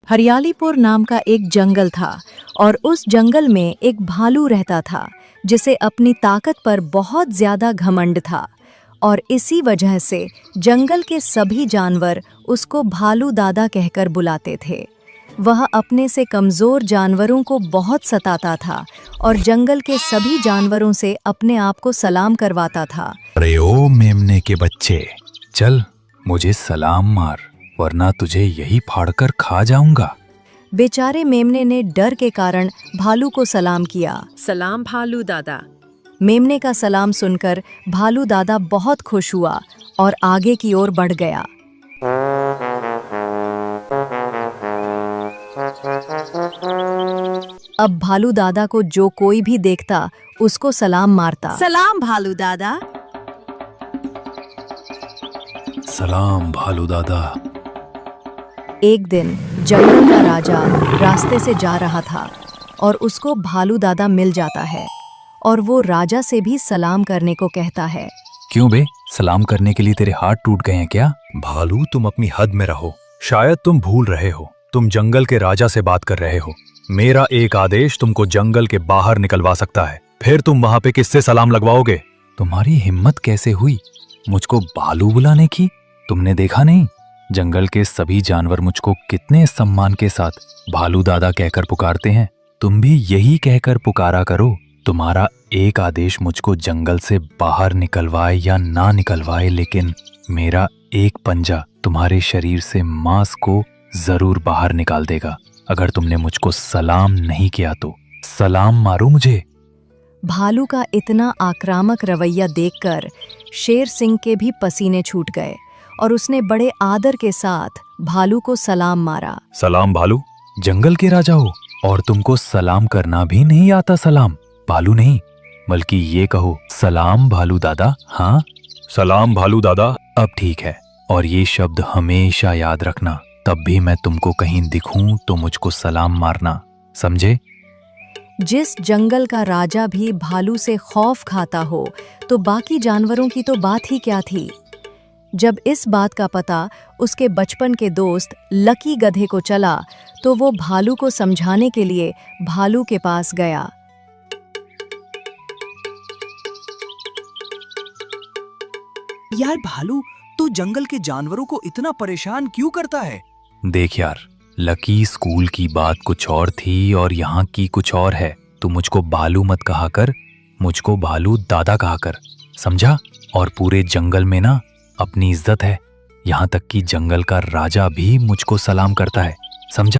हरियालीपुर नाम का एक जंगल था और उस जंगल में एक भालू रहता था जिसे अपनी ताकत पर बहुत ज्यादा घमंड था। और इसी वजह से जंगल के सभी जानवर उसको भालू दादा कहकर बुलाते थे। वह अपने से कमजोर जानवरों को बहुत सताता था और जंगल के सभी जानवरों से अपने आप को सलाम करवाता था। अरे ओ मेमने के बच्चे, चल मुझे सलाम मार, वरना तुझे यही फाड़कर खा जाऊंगा। बेचारे मेमने ने डर के कारण भालू को सलाम किया। सलाम भालू दादा। मेमने का सलाम सुनकर भालू दादा बहुत खुश हुआ और आगे की ओर बढ़ गया। अब भालू दादा को जो कोई भी देखता उसको सलाम मारता। सलाम भालू दादा। सलाम भालू दादा। एक दिन जंगल का राजा रास्ते से जा रहा था और उसको भालू दादा मिल जाता है और वो राजा से भी सलाम करने को कहता है। क्यों बे, सलाम करने के लिए तेरे हाथ टूट गए हैं क्या? भालू, तुम अपनी हद में रहो। शायद तुम भूल रहे हो, तुम जंगल के राजा से बात कर रहे हो। मेरा एक आदेश तुमको जंगल के बाहर निकलवा सकता है, फिर तुम वहां पे किससे सलाम लगवाओगे? तुम्हारी हिम्मत कैसे हुई मुझको भालू बुलाने की? तुमने देखा नहीं, जंगल के सभी जानवर मुझको कितने सम्मान के साथ भालू दादा कहकर पुकारते हैं। तुम भी यही कहकर पुकारा करो। तुम्हारा एक आदेश मुझको जंगल से बाहर निकलवाए या ना निकलवाए, लेकिन मेरा एक पंजा तुम्हारे शरीर से मांस को जरूर बाहर निकाल देगा। अगर तुमने मुझको सलाम नहीं किया तो सलाम मारो मुझे। भालू का इतना आक्रामक रवैया देखकर शेर सिंह के भी पसीने छूट गए और उसने बड़े आदर के साथ भालू को सलाम मारा। सलाम भालू, जंगल के राजा हो और तुमको सलाम करना भी नहीं आता। सलाम भालू नहीं, बल्कि ये कहो सलाम भालू दादा। हाँ, सलाम भालू दादा। अब ठीक है, और ये शब्द हमेशा याद रखना। तब भी मैं तुमको कहीं दिखूं तो मुझको सलाम मारना, समझे? जिस जंगल का राजा भी भालू से खौफ खाता हो तो बाकी जानवरों की तो बात ही क्या थी। जब इस बात का पता उसके बचपन के दोस्त लकी गधे को चला तो वो भालू को समझाने के लिए भालू के पास गया। यार भालू, तू जंगल के जानवरों को इतना परेशान क्यों करता है? देख यार, लकी स्कूल की बात कुछ और थी और यहाँ की कुछ और है। तू मुझको भालू मत कहा कर, मुझको भालू दादा कहा कर, समझा? और पूरे जंगल में ना अपनी इज्जत है, यहाँ तक कि जंगल का राजा भी मुझको सलाम करता है, समझा?